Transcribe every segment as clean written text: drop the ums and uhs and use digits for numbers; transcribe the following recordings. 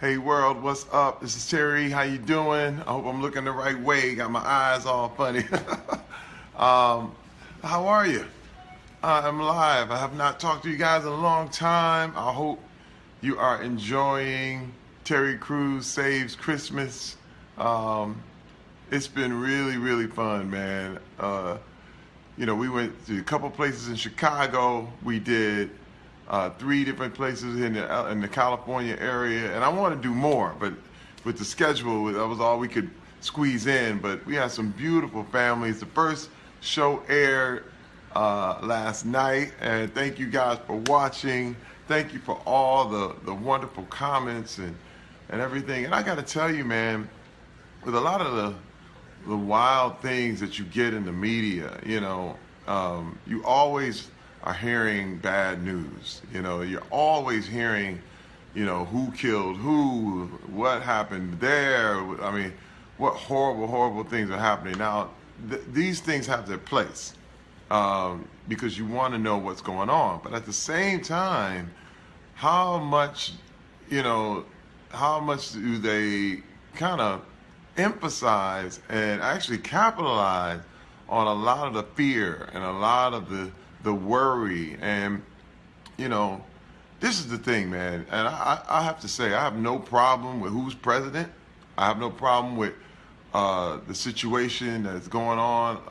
Hey world, what's up? This is Terry. How you doing? I hope I'm looking the right way. Got my eyes all funny. um, how are you? I'm live. I have not talked to you guys in a long time. I hope you are enjoying Terry Crews Saves Christmas. Um, it's been really, really fun, man. We went to a couple places in Chicago. We did three different places in the California area, and I want to do more, but with the schedule, that was all we could squeeze in. But we had some beautiful families. The first show aired last night, and thank you guys for watching. Thank you for all the wonderful comments and everything. And I got to tell you, man, with a lot of the wild things that you get in the media, you always are hearing bad news. You're always hearing, who killed who, what happened there. I mean, what horrible, horrible things are happening. Now, these things have their place because you want to know what's going on. But at the same time, how much do they kind of emphasize and actually capitalize on a lot of the fear and a lot of the worry? And this is the thing, man, and I have to say, I have no problem with who's president. I have no problem with the situation that's going on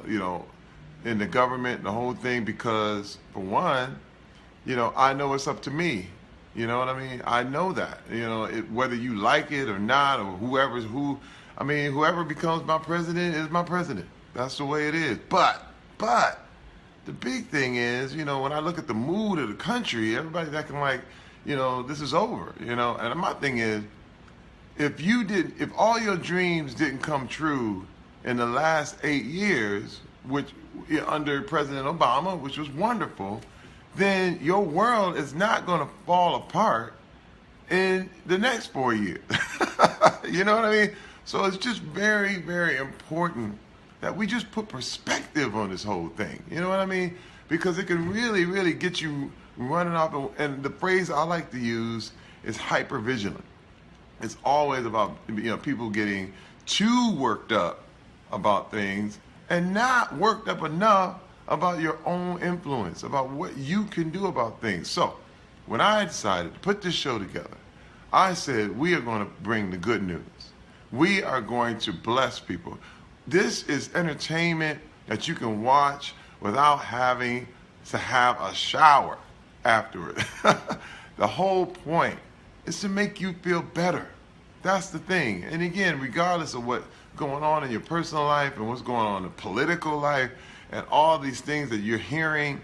in the government, the whole thing, because for one, I know it's up to me. You know what I mean? I know that, whether you like it or not, or whoever becomes my president is my president. That's the way it is. But the big thing is, when I look at the mood of the country, everybody's acting like, this is over, And my thing is, if all your dreams didn't come true in the last 8 years, which under President Obama, which was wonderful, then your world is not going to fall apart in the next 4 years. You know what I mean? So it's just very, very important that we just put perspective on this whole thing. You know what I mean? Because it can really, really get you running off. And the phrase I like to use is hypervigilant. It's always about people getting too worked up about things and not worked up enough about your own influence, about what you can do about things. So when I decided to put this show together, I said, we are going to bring the good news. We are going to bless people. This is entertainment that you can watch without having to have a shower afterward. The whole point is to make you feel better. That's the thing. And again, regardless of what's going on in your personal life and what's going on in the political life and all these things that you're hearing,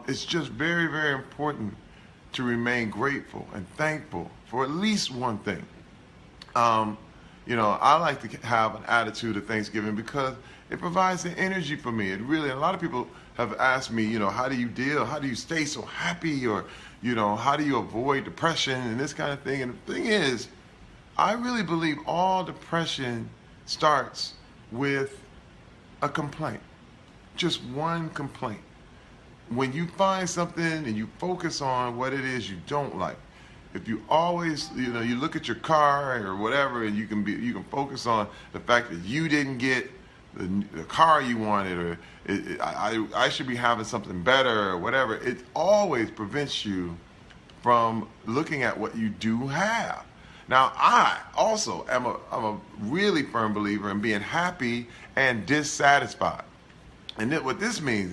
it's just very, very important to remain grateful and thankful for at least one thing. I like to have an attitude of Thanksgiving because it provides the energy for me. It really, a lot of people have asked me, how do you stay so happy, or, how do you avoid depression and this kind of thing? And the thing is, I really believe all depression starts with a complaint, just one complaint. When you find something and you focus on what it is you don't like, if you always, you look at your car or whatever, and you can focus on the fact that you didn't get the car you wanted, or I should be having something better or whatever. It always prevents you from looking at what you do have. Now, I also I'm a really firm believer in being happy and dissatisfied. And what this means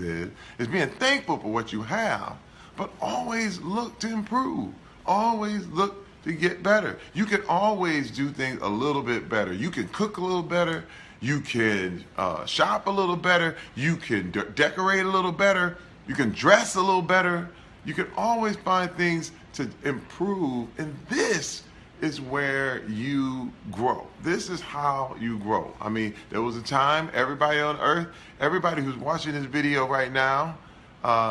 is being thankful for what you have, but always look to improve. Always look to get better. You can always do things a little bit better. You can cook a little better. You can shop a little better. You can decorate a little better. You can dress a little better. You can always find things to improve. And this is where you grow. This is how you grow. I mean, there was a time, everybody on earth, everybody who's watching this video right now,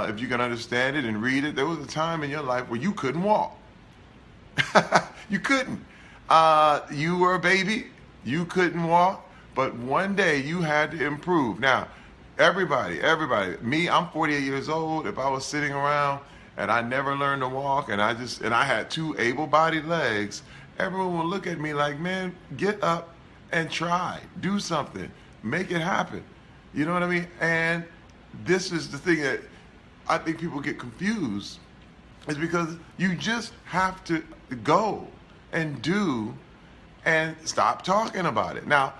if you can understand it and read it, there was a time in your life where you couldn't walk. You couldn't. You were a baby. You couldn't walk. But one day you had to improve. Now, everybody, me, I'm 48 years old. If I was sitting around and I never learned to walk, and I had two able-bodied legs, everyone will look at me like, man, get up and try. Do something. Make it happen. You know what I mean? And this is the thing that I think people get confused, is because you just have to go and do and stop talking about it. Now,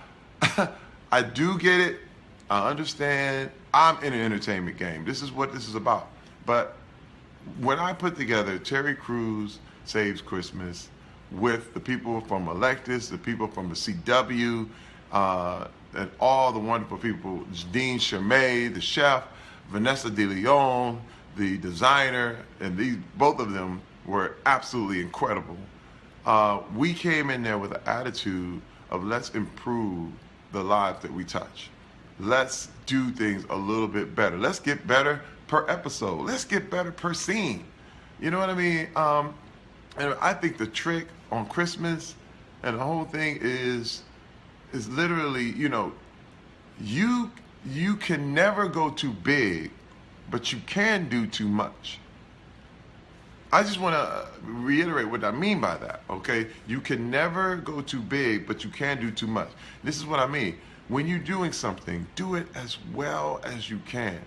I do get it. I understand. I'm in an entertainment game. This is what this is about. But when I put together Terry Crews Saves Christmas with the people from Electus, the people from the CW, and all the wonderful people, Dean Charmay, the chef, Vanessa De Leon, the designer, and both of them were absolutely incredible. We came in there with an attitude of, let's improve the lives that we touch. Let's do things a little bit better. Let's get better per episode. Let's get better per scene. You know what I mean? And I think the trick on Christmas and the whole thing is literally, you can never go too big, but you can do too much. I just want to reiterate what I mean by that, okay? You can never go too big, but you can do too much. This is what I mean. When you're doing something, do it as well as you can.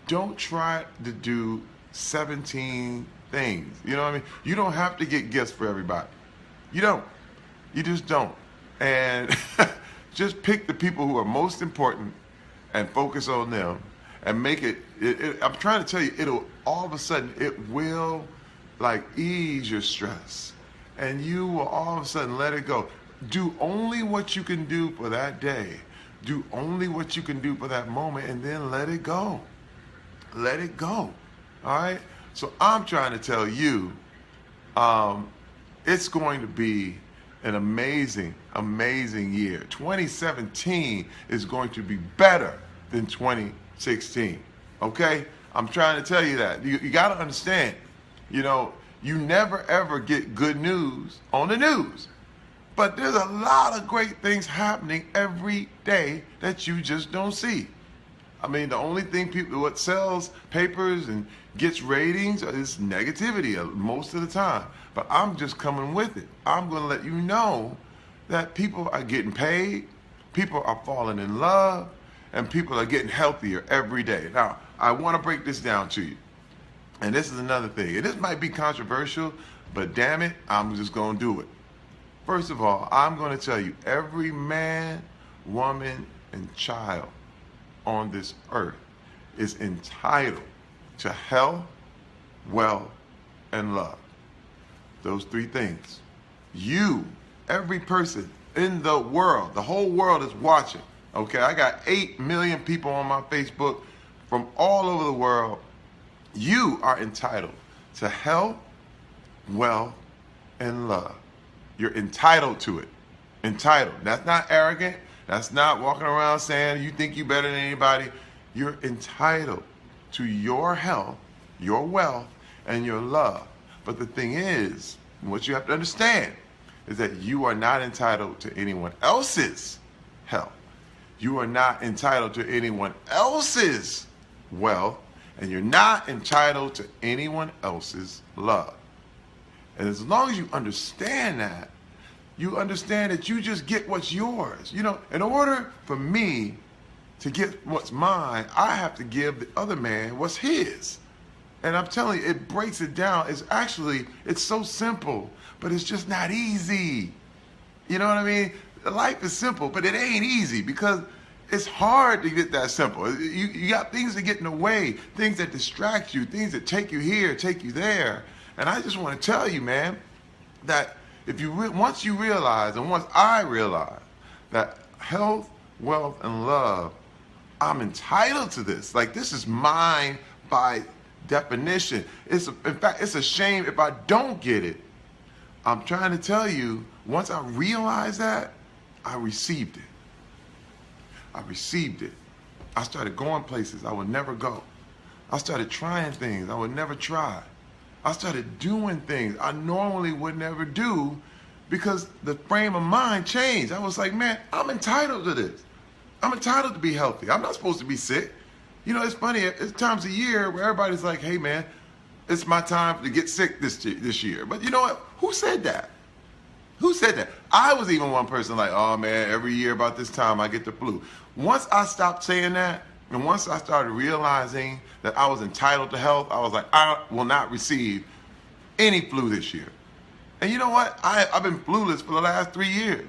Don't try to do 17 things. You know what I mean? You don't have to get gifts for everybody. You don't. You just don't. And just pick the people who are most important and focus on them and make it, I'm trying to tell you, it'll all of a sudden, it will like ease your stress, and you will all of a sudden let it go. Do only what you can do for that day. Do only what you can do for that moment, and then let it go. Let it go. All right? So I'm trying to tell you, it's going to be an amazing, amazing year. 2017 is going to be better than 2016. Okay? I'm trying to tell you that. You got to understand, you never ever get good news on the news. But there's a lot of great things happening every day that you just don't see. I mean, the only thing what sells papers and gets ratings is negativity most of the time. But I'm just coming with it. I'm going to let you know that people are getting paid, people are falling in love, and people are getting healthier every day. Now, I want to break this down to you. And this is another thing. And this might be controversial, but damn it, I'm just going to do it. First of all, I'm going to tell you, every man, woman, and child on this earth is entitled to health, wealth, and love. Those three things. You, every person in the world, the whole world is watching. Okay, I got 8 million people on my Facebook from all over the world. You are entitled to health, wealth, and love. You're entitled to it. Entitled. That's not arrogant. That's not walking around saying you think you're better than anybody. You're entitled to your health, your wealth, and your love. But the thing is, what you have to understand is that you are not entitled to anyone else's health. You are not entitled to anyone else's wealth, and you're not entitled to anyone else's love. And as long as you understand that, you understand that you just get what's yours. In order for me to get what's mine, I have to give the other man what's his. And I'm telling you, it breaks it down. It's so simple, but it's just not easy. You know what I mean? Life is simple, but it ain't easy because it's hard to get that simple. You got things that get in the way, things that distract you, things that take you here, take you there. And I just want to tell you, man, that once you realize, and once I realize that health, wealth, and love, I'm entitled to this. Like, this is mine by definition. In fact, it's a shame if I don't get it. I'm trying to tell you, once I realized that, I received it. I received it. I started going places I would never go. I started trying things I would never try. I started doing things I normally would never do because the frame of mind changed. I was like, man, I'm entitled to this. I'm entitled to be healthy. I'm not supposed to be sick. It's funny. It's times a year where everybody's like, hey, man, it's my time to get sick this year. But you know what? Who said that? Who said that? I was even one person like, oh man, every year about this time I get the flu. Once I stopped saying that, and once I started realizing that I was entitled to health, I was like, I will not receive any flu this year. And you know what? I've been flueless for the last 3 years.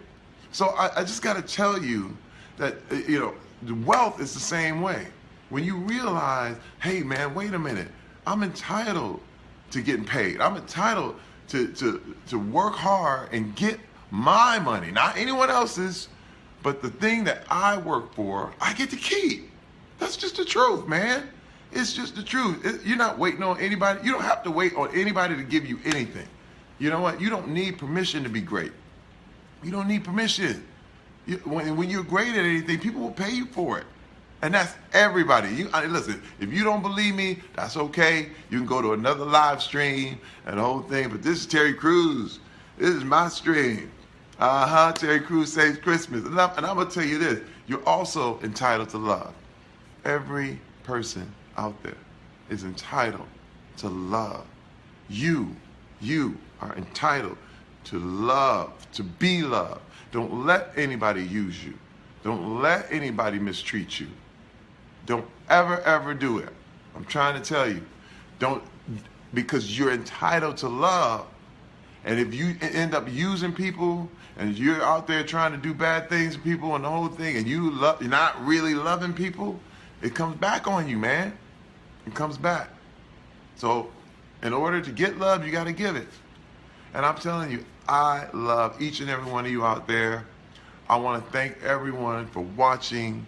So I just got to tell you that, the wealth is the same way. When you realize, hey man, wait a minute, I'm entitled to getting paid. I'm entitled to work hard and get my money, not anyone else's, but the thing that I work for, I get to keep. That's just the truth, man. It's just the truth. You're not waiting on anybody. You don't have to wait on anybody to give you anything. You know what? You don't need permission to be great. You don't need permission. When you're great at anything, people will pay you for it. And that's everybody. Listen, if you don't believe me, that's okay. You can go to another live stream and the whole thing. But this is Terry Crews. This is my stream. Terry Crews Saves Christmas. And I'm going to tell you this. You're also entitled to love. Every person out there is entitled to love. You are entitled to love, to be loved. Don't let anybody use you. Don't let anybody mistreat you. Don't ever do it. I'm trying to tell you. Don't, because you're entitled to love. And if you end up using people and you're out there trying to do bad things to people and the whole thing, and you're not really loving people, it comes back on you, man. It comes back. So in order to get love, you got to give it. And I'm telling you, I love each and every one of you out there. I want to thank everyone for watching.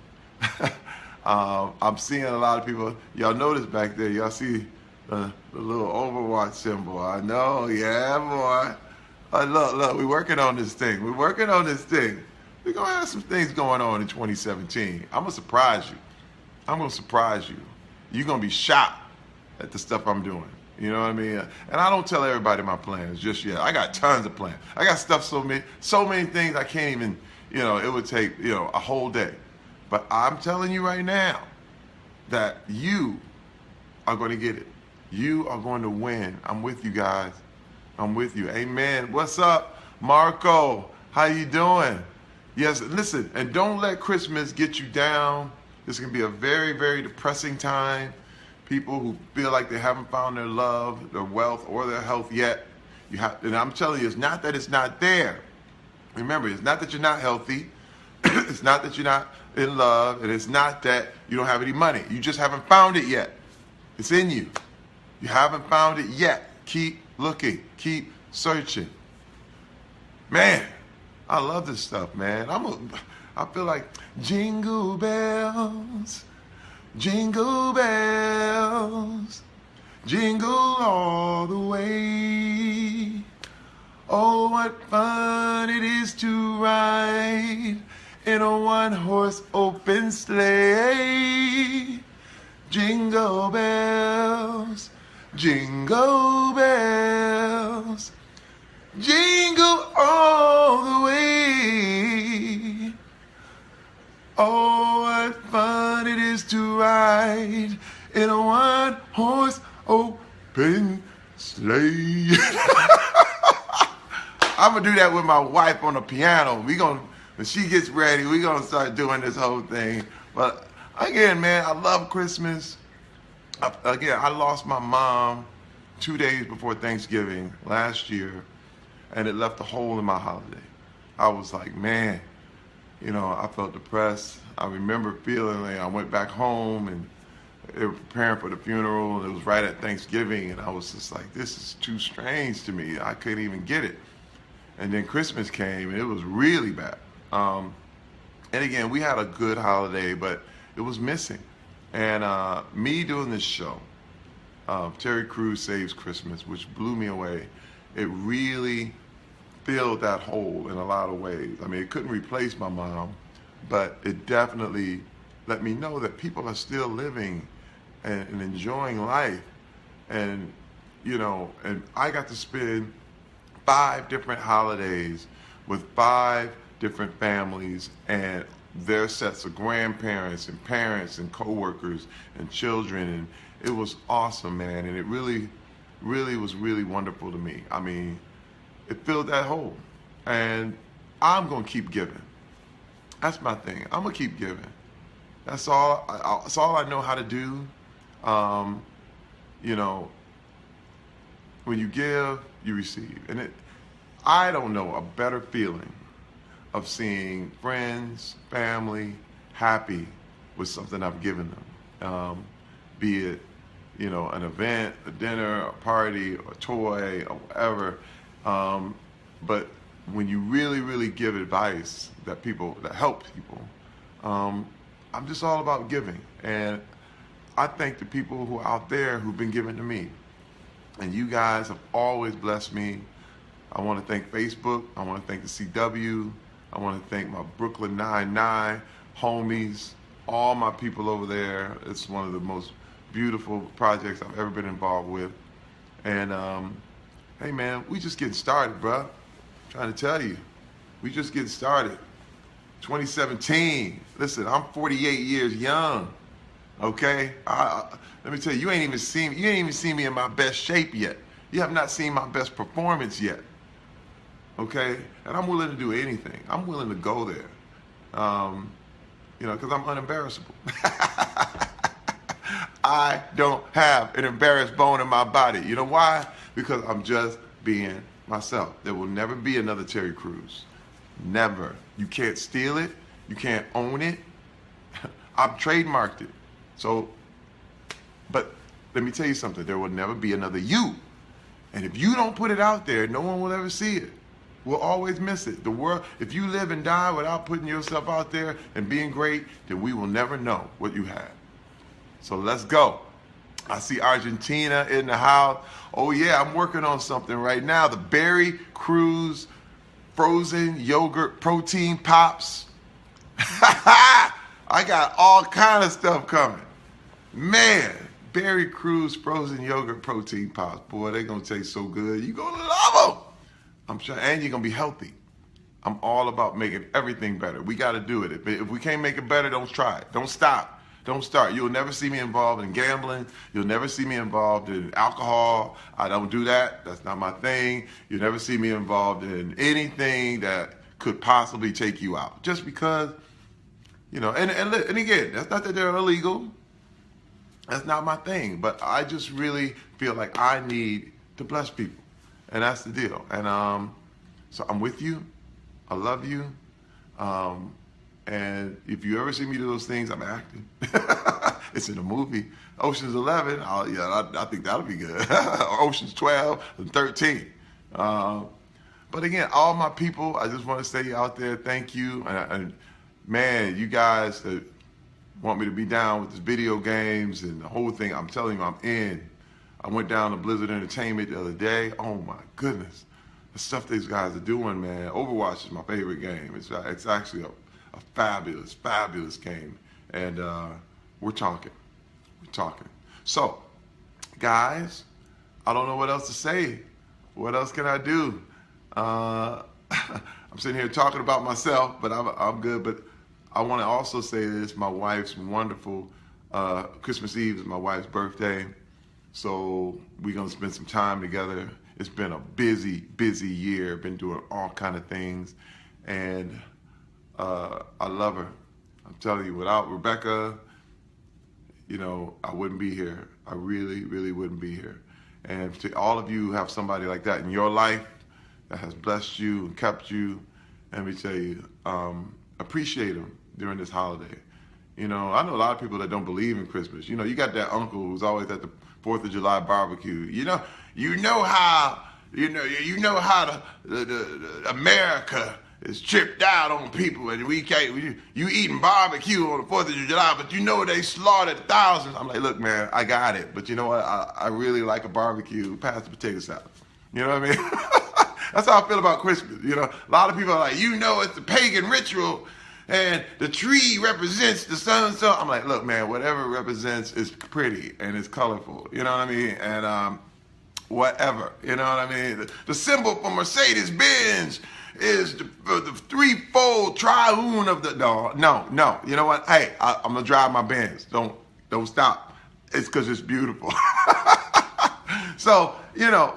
I'm seeing a lot of people. Y'all notice back there, y'all see the little Overwatch symbol. I know, yeah, boy. Look, we're working on this thing. We're going to have some things going on in 2017. I'm going to surprise you. You're going to be shocked at the stuff I'm doing. You know what I mean? And I don't tell everybody my plans just yet. I got tons of plans. I got stuff, so many things I can't even, it would take, a whole day. But I'm telling you right now that you are going to get it. You are going to win. I'm with you guys. I'm with you. Amen. What's up, Marco? How you doing? Yes, listen, and don't let Christmas get you down. This can be a very, very depressing time. People who feel like they haven't found their love, their wealth, or their health yet. And I'm telling you, it's not that it's not there. Remember, it's not that you're not healthy. It's not that you're not in love. And it's not that you don't have any money. You just haven't found it yet. It's in you. You haven't found it yet. Keep looking. Keep searching. Man, I love this stuff, man. I feel like jingle bells. Jingle bells, jingle all the way. Oh, what fun it is to ride in a one-horse open sleigh. Jingle bells, jingle bells, jingle all the way. Oh, what fun it is to ride in a one-horse open sleigh. I'm going to do that with my wife on the piano. When she gets ready, we're going to start doing this whole thing. But again, man, I love Christmas. I lost my mom 2 days before Thanksgiving last year, and it left a hole in my holiday. I was like, man. I felt depressed. I remember feeling like I went back home and they were preparing for the funeral, and it was right at Thanksgiving, and I was just like, this is too strange to me. I couldn't even get it. And then Christmas came, and it was really bad. And again, we had a good holiday, but it was missing. And me doing this show, Terry Crews Saves Christmas, which blew me away, it really filled that hole in a lot of ways. I mean, it couldn't replace my mom, but it definitely let me know that people are still living and enjoying life. And, and I got to spend 5 different holidays with 5 different families and their sets of grandparents and parents and coworkers and children. And it was awesome, man. And it really was really wonderful to me. I mean, it filled that hole. And I'm going to keep giving. That's my thing. I'm going to keep giving. That's all. That's all I know how to do. You know, when you give, you receive. And I don't know a better feeling of seeing friends, family happy with something I've given them. Be it, you know, an event, a dinner, a party, a toy, or whatever. But when you really, really give advice that help people, I'm just all about giving. And I thank the people who are out there who've been giving to me. And you guys have always blessed me. I want to thank Facebook. I want to thank the CW. I want to thank my Brooklyn 99 homies, all my people over there. It's one of the most beautiful projects I've ever been involved with. And hey man, we just getting started, bro. I'm trying to tell you, we just getting started. 2017. Listen, I'm 48 years young. Okay, let me tell you, you ain't even seen me in my best shape yet. You have not seen my best performance yet. Okay, and I'm willing to do anything. I'm willing to go there. You know, because I'm unembarrassable. I don't have an embarrassed bone in my body. You know why? Because I'm just being myself. There will never be another Terry Crews. Never. You can't steal it. You can't own it. I've trademarked it. So, but let me tell you something. There will never be another you. And if you don't put it out there, no one will ever see it. We'll always miss it. The world, if you live and die without putting yourself out there and being great, then we will never know what you have. So let's go. I see Argentina in the house. Oh yeah, I'm working on something right now. The Terry Crews frozen yogurt protein pops. I got all kind of stuff coming. Man, Terry Crews frozen yogurt protein pops. Boy, they're going to taste so good. You're going to love them. I'm sure, and you're going to be healthy. I'm all about making everything better. We got to do it. If we can't make it better, don't try it. Don't stop. Don't start. You'll never see me involved in gambling. You'll never see me involved in alcohol. I don't do that. That's not my thing. You'll never see me involved in anything that could possibly take you out. Just because, you know, and again, that's not that they're illegal. That's not my thing. But I just really feel like I need to bless people. And that's the deal. And so I'm with you. I love you. And if you ever see me do those things, I'm acting. It's in a movie. Ocean's 11, I think that'll be good. Ocean's 12 and 13. But again, all my people, I just want to say out there, thank you. And man, you guys that want me to be down with this video games and the whole thing, I'm telling you, I'm in. I went down to Blizzard Entertainment the other day. Oh my goodness. The stuff these guys are doing, man. Overwatch is my favorite game. It's actually a fabulous, fabulous game. And we're talking. So, guys, I don't know what else to say. What else can I do? I'm sitting here talking about myself, but I'm good. But I want to also say this. My wife's wonderful. Christmas Eve is my wife's birthday. So we're going to spend some time together. It's been a busy, busy year. Been doing all kind of things. And I love her. I'm telling you, without Rebecca, you know, I wouldn't be here. I really, really wouldn't be here. And to all of you who have somebody like that in your life that has blessed you and kept you, let me tell you, appreciate them during this holiday. You know, I know a lot of people that don't believe in Christmas. You know, you got that uncle who's always at the 4th of July barbecue. You know how the America is tripped out on people, and you eating barbecue on the 4th of July, but you know they slaughtered thousands. I'm like, look, man, I got it, but you know what? I really like a barbecue. Pass the potato salad. You know what I mean? That's how I feel about Christmas. You know, a lot of people are like, it's a pagan ritual, and the tree represents the sun. So I'm like, look, man, whatever it represents is pretty and it's colorful. You know what I mean? And whatever. You know what I mean? The symbol for Mercedes-Benz is the threefold triune of the no. You know what? Hey, I'm gonna drive my Benz. Don't stop. It's because it's beautiful. So,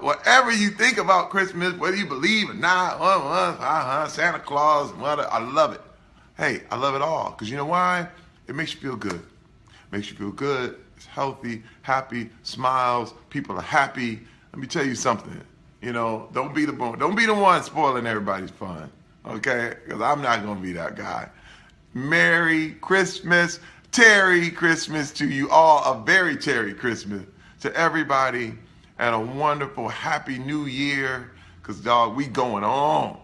whatever you think about Christmas, whether you believe or not, Santa Claus, I love it. Hey, I love it all. Because you know why? It makes you feel good. Makes you feel good. It's healthy, happy, smiles. People are happy. Let me tell you something. Don't be the one spoiling everybody's fun. Okay? Because I'm not going to be that guy. Merry Christmas. Terry Christmas to you all. A very Terry Christmas to everybody. And a wonderful, happy new year. Because, dog, we going on.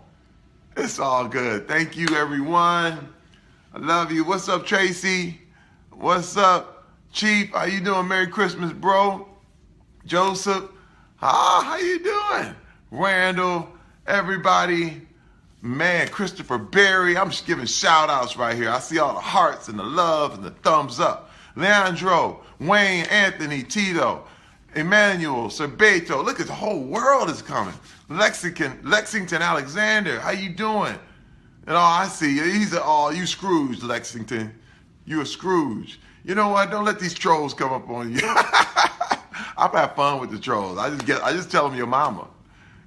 It's all good. Thank you, everyone. I love you. What's up, Tracy? What's up, Chief? How you doing? Merry Christmas, bro. Joseph. How you doing? Randall, everybody. Man, Christopher Berry. I'm just giving shout outs right here. I see all the hearts and the love and the thumbs up. Leandro, Wayne, Anthony, Tito, Emmanuel, Cerbeto. Look at the whole world is coming. Lexington Alexander. How you doing? And I see you. You Scrooge, Lexington. You a Scrooge. You know what? Don't let these trolls come up on you. I've had fun with the trolls. I just tell them your mama.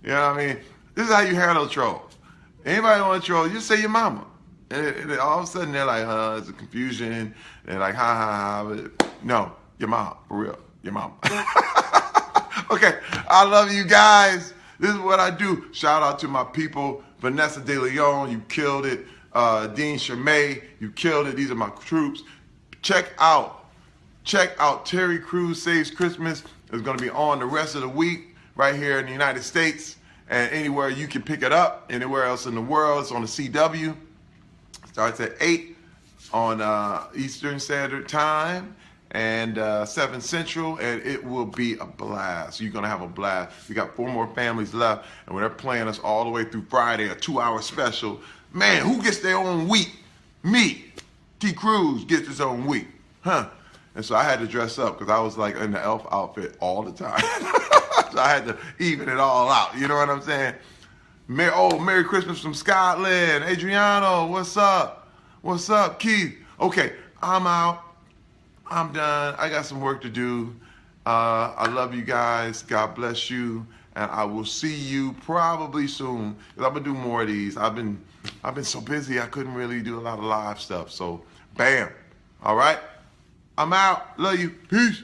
You know what I mean? This is how you handle trolls. Anybody want to troll, you just say your mama. And all of a sudden they're like, it's a confusion. They're like, ha. But no, your mom, for real. Your mama. Okay, I love you guys. This is what I do. Shout out to my people. Vanessa De Leon, you killed it. Dean Shermay, you killed it. These are my troops. Check out Terry Crews Saves Christmas. It's going to be on the rest of the week right here in the United States and anywhere you can pick it up. Anywhere else in the world, it's on the CW. Starts at 8 on Eastern Standard Time and 7 Central, and it will be a blast. You're going to have a blast. We got 4 more families left, and when they're playing us all the way through Friday, a 2-hour special, man, who gets their own week? Me. T. Cruz gets his own week. And so I had to dress up because I was like in the elf outfit all the time. So I had to even it all out. You know what I'm saying? Merry Christmas from Scotland. Adriano, what's up? What's up, Keith? Okay, I'm out. I'm done. I got some work to do. I love you guys. God bless you. And I will see you probably soon. Because I'm going to do more of these. I've been so busy I couldn't really do a lot of live stuff. So, bam. All right? I'm out. Love you. Peace.